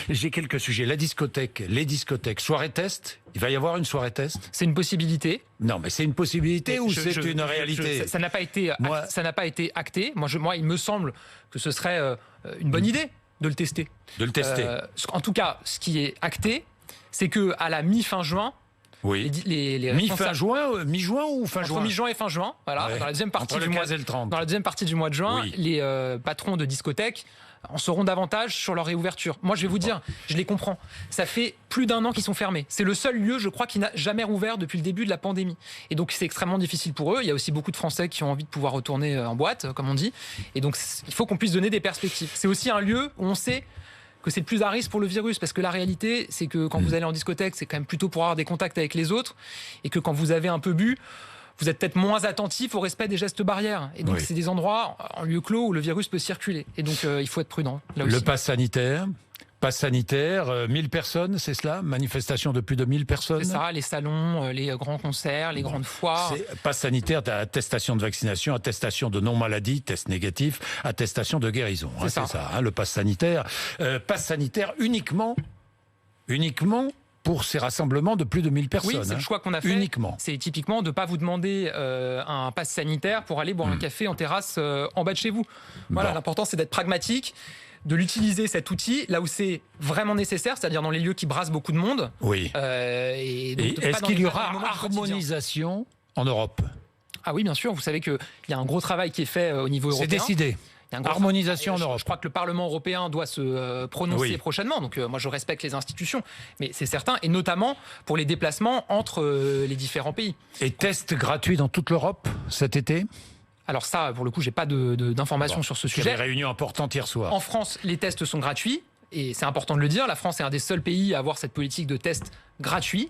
J'ai quelques sujets. La discothèque, les discothèques, soirée test. Il va y avoir une soirée test? C'est une possibilité. Non, mais c'est une possibilité ou c'est une réalité? Ça n'a pas été acté. Moi, il me semble que ce serait une bonne idée de le tester. De le tester. En tout cas, ce qui est acté, c'est que à la mi-fin juin, oui. Les mi-fin juin, mi-juin ou fin juin? Entre mi-juin et fin juin, voilà. Ouais. Dans la deuxième partie Entre du le mois, 15 et le 30. dans la deuxième partie du mois de juin, Oui. les patrons de discothèques en sauront davantage sur leur réouverture. Moi, je vais vous dire, je les comprends. Ça fait plus d'1 an qu'ils sont fermés. C'est le seul lieu, je crois, qui n'a jamais rouvert depuis le début de la pandémie. Et donc, c'est extrêmement difficile pour eux. Il y a aussi beaucoup de Français qui ont envie de pouvoir retourner en boîte, comme on dit. Et donc, il faut qu'on puisse donner des perspectives. C'est aussi un lieu où on sait que c'est le plus à risque pour le virus, parce que la réalité, c'est que quand vous allez en discothèque, c'est quand même plutôt pour avoir des contacts avec les autres, et que quand vous avez un peu bu, vous êtes peut-être moins attentif au respect des gestes barrières. Et donc, c'est des endroits en lieu clos où le virus peut circuler. Et donc, il faut être prudent. Là aussi. Le pass sanitaire. Pass sanitaire, 1000 personnes, c'est cela? Manifestation de plus de 1000 personnes? C'est ça, les salons, les grands concerts, les grandes foires. Pass sanitaire, attestation de vaccination, attestation de non-maladie, test négatif, attestation de guérison. C'est ça, le pass sanitaire. Pass sanitaire uniquement pour ces rassemblements de plus de 1000 personnes. Oui, c'est le choix qu'on a fait. Uniquement. C'est typiquement de ne pas vous demander un pass sanitaire pour aller boire un café en terrasse en bas de chez vous. Voilà, l'important c'est d'être pragmatique, de l'utiliser cet outil là où c'est vraiment nécessaire, c'est-à-dire dans les lieux qui brassent beaucoup de monde. Oui. Et est-ce qu'il y aura harmonisation en Europe? Ah oui, bien sûr. Vous savez qu'il y a un gros travail qui est fait au niveau européen. C'est décidé. Harmonisation en Europe. Je crois que le Parlement européen doit se prononcer prochainement. Donc moi, je respecte les institutions. Mais c'est certain, et notamment pour les déplacements entre les différents pays. Et tests gratuits dans toute l'Europe cet été? Alors ça, pour le coup, j'ai pas d'informations sur ce sujet. Il y a des réunions importantes hier soir. En France, les tests sont gratuits. Et c'est important de le dire. La France est un des seuls pays à avoir cette politique de tests gratuits.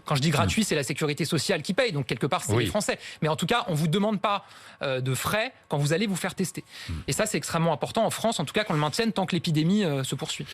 Quand je dis gratuit, c'est la sécurité sociale qui paye, donc quelque part c'est les Français. Mais en tout cas, on vous demande pas de frais quand vous allez vous faire tester. Et ça, c'est extrêmement important en France, en tout cas qu'on le maintienne tant que l'épidémie se poursuit.